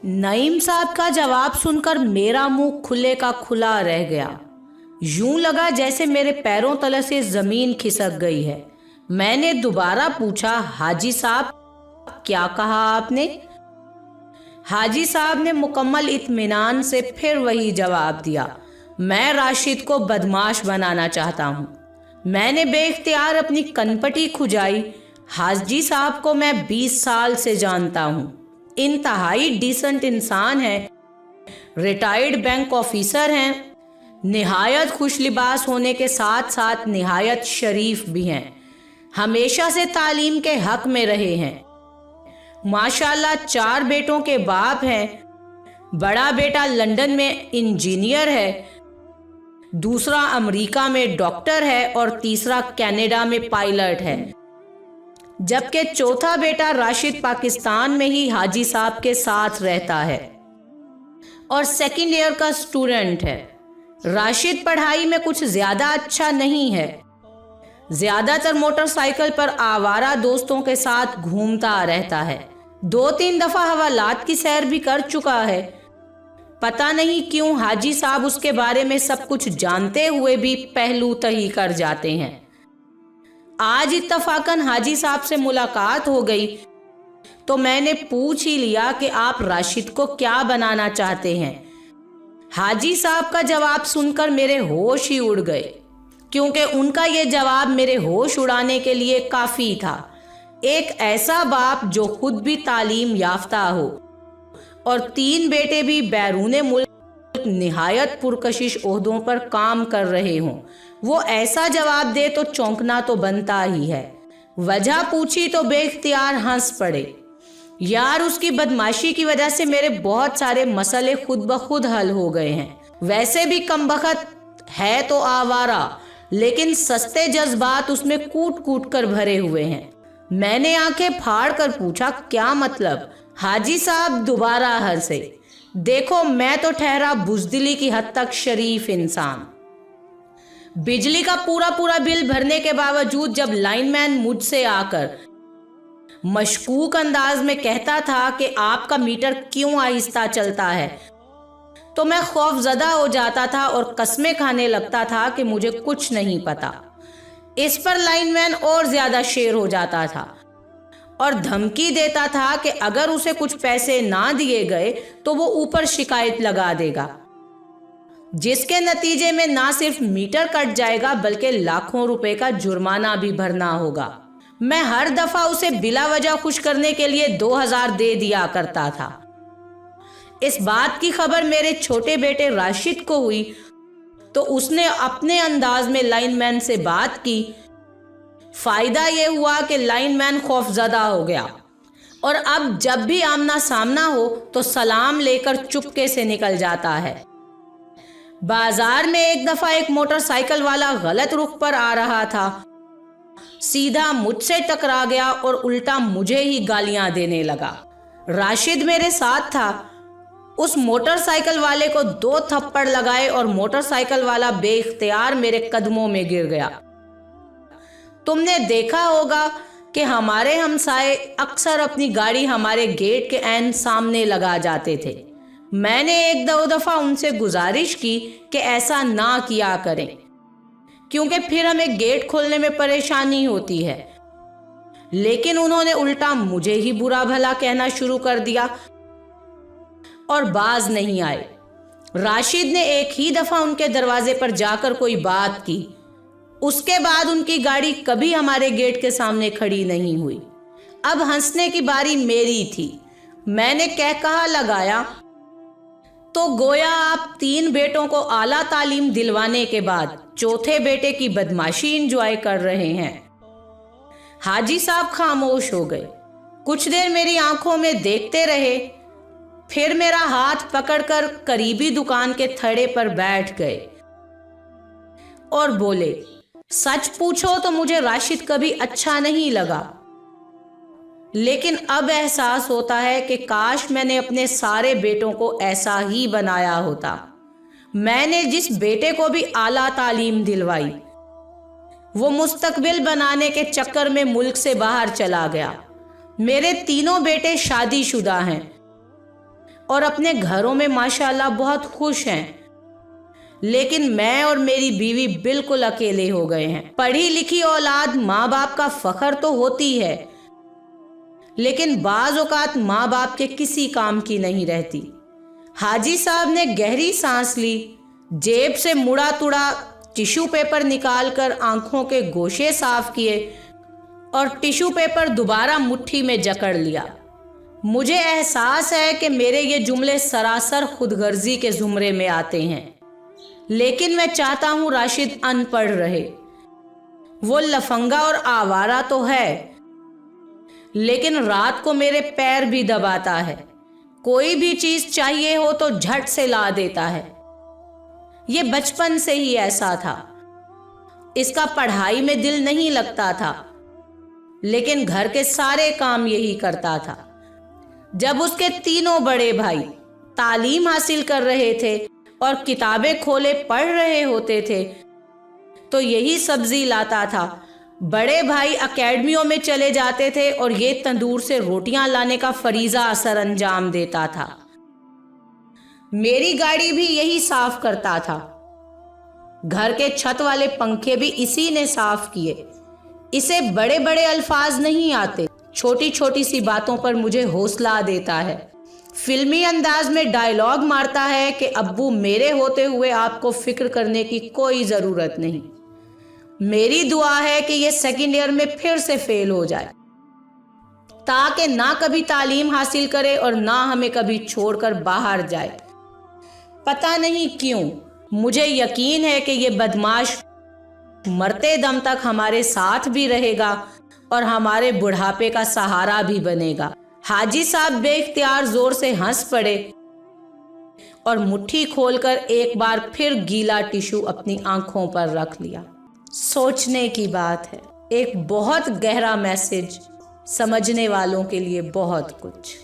नईम साहब का जवाब सुनकर मेरा मुंह खुले का खुला रह गया। यूं लगा जैसे मेरे पैरों तले से जमीन खिसक गई है। मैंने दोबारा पूछा, हाजी साहब क्या कहा आपने? हाजी साहब ने मुकम्मल इत्मीनान से फिर वही जवाब दिया, मैं राशिद को बदमाश बनाना चाहता हूँ। मैंने बेइख्तियार अपनी कनपटी खुजाई। हाजी साहब को मैं 20 साल से जानता हूँ। इंतहाई डिसेंट इंसान है, रिटायर्ड बैंक ऑफिसर हैं, निहायत खुश लिबास होने के साथ साथ निहायत शरीफ भी हैं, हमेशा से तालीम के हक में रहे हैं। माशाल्लाह 4 बेटों के बाप हैं। बड़ा बेटा लंदन में इंजीनियर है, दूसरा अमेरिका में डॉक्टर है और तीसरा कनाडा में पायलट है, जबकि चौथा बेटा राशिद पाकिस्तान में ही हाजी साहब के साथ रहता है और सेकंड ईयर का स्टूडेंट है। राशिद पढ़ाई में कुछ ज्यादा अच्छा नहीं है, ज्यादातर मोटरसाइकिल पर आवारा दोस्तों के साथ घूमता रहता है। 2-3 दफा हवालात की सैर भी कर चुका है। पता नहीं क्यों हाजी साहब उसके बारे में सब कुछ जानते हुए भी पहलू तही कर जाते हैं। आज इत्तफाकन हाजी साहब से मुलाकात हो गई तो मैंने पूछ ही लिया कि आप राशिद को क्या बनाना चाहते हैं। हाजी साहब का जवाब सुनकर मेरे होश ही उड़ गए, क्योंकि उनका यह जवाब मेरे होश उड़ाने के लिए काफी था। एक ऐसा बाप जो खुद भी तालीम याफ्ता हो और 3 बेटे भी बैरूने मुल्क निहायत पुरकशिश ओहदों पर काम कर रहे हों, वो ऐसा जवाब दे तो चौंकना तो बनता ही है। वजह पूछी तो बेइख्तियार हंस पड़े। यार, उसकी बदमाशी की वजह से मेरे बहुत सारे मसले खुद ब खुद हल हो गए हैं। वैसे भी कमबख्त है तो आवारा, लेकिन सस्ते जज्बात उसमें कूट कूट कर भरे हुए हैं। मैंने आंखें फाड़ कर पूछा, क्या मतलब? हाजी साहब दोबारा हंसे। देखो, मैं तो ठहरा बुज़दिली की हद तक शरीफ इंसान। बिजली का पूरा बिल भरने के बावजूद जब लाइनमैन मुझसे आकर मशकूक अंदाज में कहता था कि आपका मीटर क्यों आहिस्ता चलता है, तो मैं खौफजदा हो जाता था और कस्में खाने लगता था कि मुझे कुछ नहीं पता। इस पर लाइनमैन और ज्यादा शेर हो जाता था और धमकी देता था कि अगर उसे कुछ पैसे ना दिए गए तो वो ऊपर शिकायत लगा देगा, जिसके नतीजे में ना सिर्फ मीटर कट जाएगा बल्कि लाखों रुपए का जुर्माना भी भरना होगा। मैं हर दफा उसे बिला वजह खुश करने के लिए 2000 दे दिया करता था। इस बात की खबर मेरे छोटे बेटे राशिद को हुई तो उसने अपने अंदाज में लाइनमैन से बात की। फायदा यह हुआ कि लाइनमैन खौफजदा हो गया और अब जब भी आमना सामना हो तो सलाम लेकर चुपके से निकल जाता है। बाजार में एक दफा एक मोटरसाइकिल वाला गलत रुख पर आ रहा था, सीधा मुझसे टकरा गया और उल्टा मुझे ही गालियां देने लगा। राशिद मेरे साथ था। उस मोटरसाइकिल वाले को 2 थप्पड़ लगाए और मोटरसाइकिल वाला बेइख्तियार मेरे कदमों में गिर गया। तुमने देखा होगा कि हमारे हमसाए अक्सर अपनी गाड़ी हमारे गेट के ऐन सामने लगा जाते थे। मैंने 1-2 दफा उनसे गुजारिश की कि ऐसा ना किया करें, क्योंकि फिर हमें गेट खोलने में परेशानी होती है, लेकिन उन्होंने उल्टा मुझे ही बुरा भला कहना शुरू कर दिया और बाज नहीं आए। राशिद ने एक ही दफा उनके दरवाजे पर जाकर कोई बात की, उसके बाद उनकी गाड़ी कभी हमारे गेट के सामने खड़ी नहीं हुई। अब हंसने की बारी मेरी थी। मैंने कहा लगाया, तो गोया आप 3 बेटों को आला तालीम दिलवाने के बाद चौथे बेटे की बदमाशी एंजॉय कर रहे हैं। हाजी साहब खामोश हो गए, कुछ देर मेरी आंखों में देखते रहे, फिर मेरा हाथ पकड़कर करीबी दुकान के थड़े पर बैठ गए और बोले, सच पूछो तो मुझे राशिद कभी अच्छा नहीं लगा, लेकिन अब एहसास होता है कि काश मैंने अपने सारे बेटों को ऐसा ही बनाया होता। मैंने जिस बेटे को भी आला तालीम दिलवाई वो मुस्तकबिल बनाने के चक्कर में मुल्क से बाहर चला गया। मेरे तीनों बेटे शादीशुदा हैं और अपने घरों में माशाल्लाह बहुत खुश हैं, लेकिन मैं और मेरी बीवी बिल्कुल अकेले हो गए हैं। पढ़ी लिखी औलाद माँ बाप का फख्र तो होती है, लेकिन बाज औकात माँ बाप के किसी काम की नहीं रहती। हाजी साहब ने गहरी सांस ली, जेब से मुड़ा तुड़ा टिश्यू पेपर निकालकर आंखों के गोशे साफ किए और टिश्यू पेपर दोबारा मुट्ठी में जकड़ लिया। मुझे एहसास है कि मेरे ये जुमले सरासर खुदगर्जी के जुमरे में आते हैं, लेकिन मैं चाहता हूं राशिद अनपढ़ रहे। वो लफंगा और आवारा तो है, लेकिन रात को मेरे पैर भी दबाता है। कोई भी चीज चाहिए हो तो झट से ला देता है। ये बचपन से ही ऐसा था। इसका पढ़ाई में दिल नहीं लगता था, लेकिन घर के सारे काम यही करता था। जब उसके तीनों बड़े भाई तालीम हासिल कर रहे थे और किताबें खोले पढ़ रहे होते थे, तो यही सब्जी लाता था। बड़े भाई अकेडमियों में चले जाते थे और ये तंदूर से रोटियां लाने का फरीजा असर अंजाम देता था। मेरी गाड़ी भी यही साफ करता था। घर के छत वाले पंखे भी इसी ने साफ किए। इसे बड़े बड़े अल्फाज नहीं आते, छोटी छोटी सी बातों पर मुझे हौसला देता है। फिल्मी अंदाज में डायलॉग मारता है कि अब्बू, मेरे होते हुए आपको फिक्र करने की कोई ज़रूरत नहीं। मेरी दुआ है कि ये सेकेंड ईयर में फिर से फेल हो जाए, ताकि ना कभी तालीम हासिल करे और ना हमें कभी छोड़कर बाहर जाए। पता नहीं क्यों मुझे यकीन है कि ये बदमाश मरते दम तक हमारे साथ भी रहेगा और हमारे बुढ़ापे का सहारा भी बनेगा। हाजी साहब बेख्तियार जोर से हंस पड़े और मुट्ठी खोलकर एक बार फिर गीला टिश्यू अपनी आंखों पर रख लिया। सोचने की बात है, एक बहुत गहरा मैसेज, समझने वालों के लिए बहुत कुछ।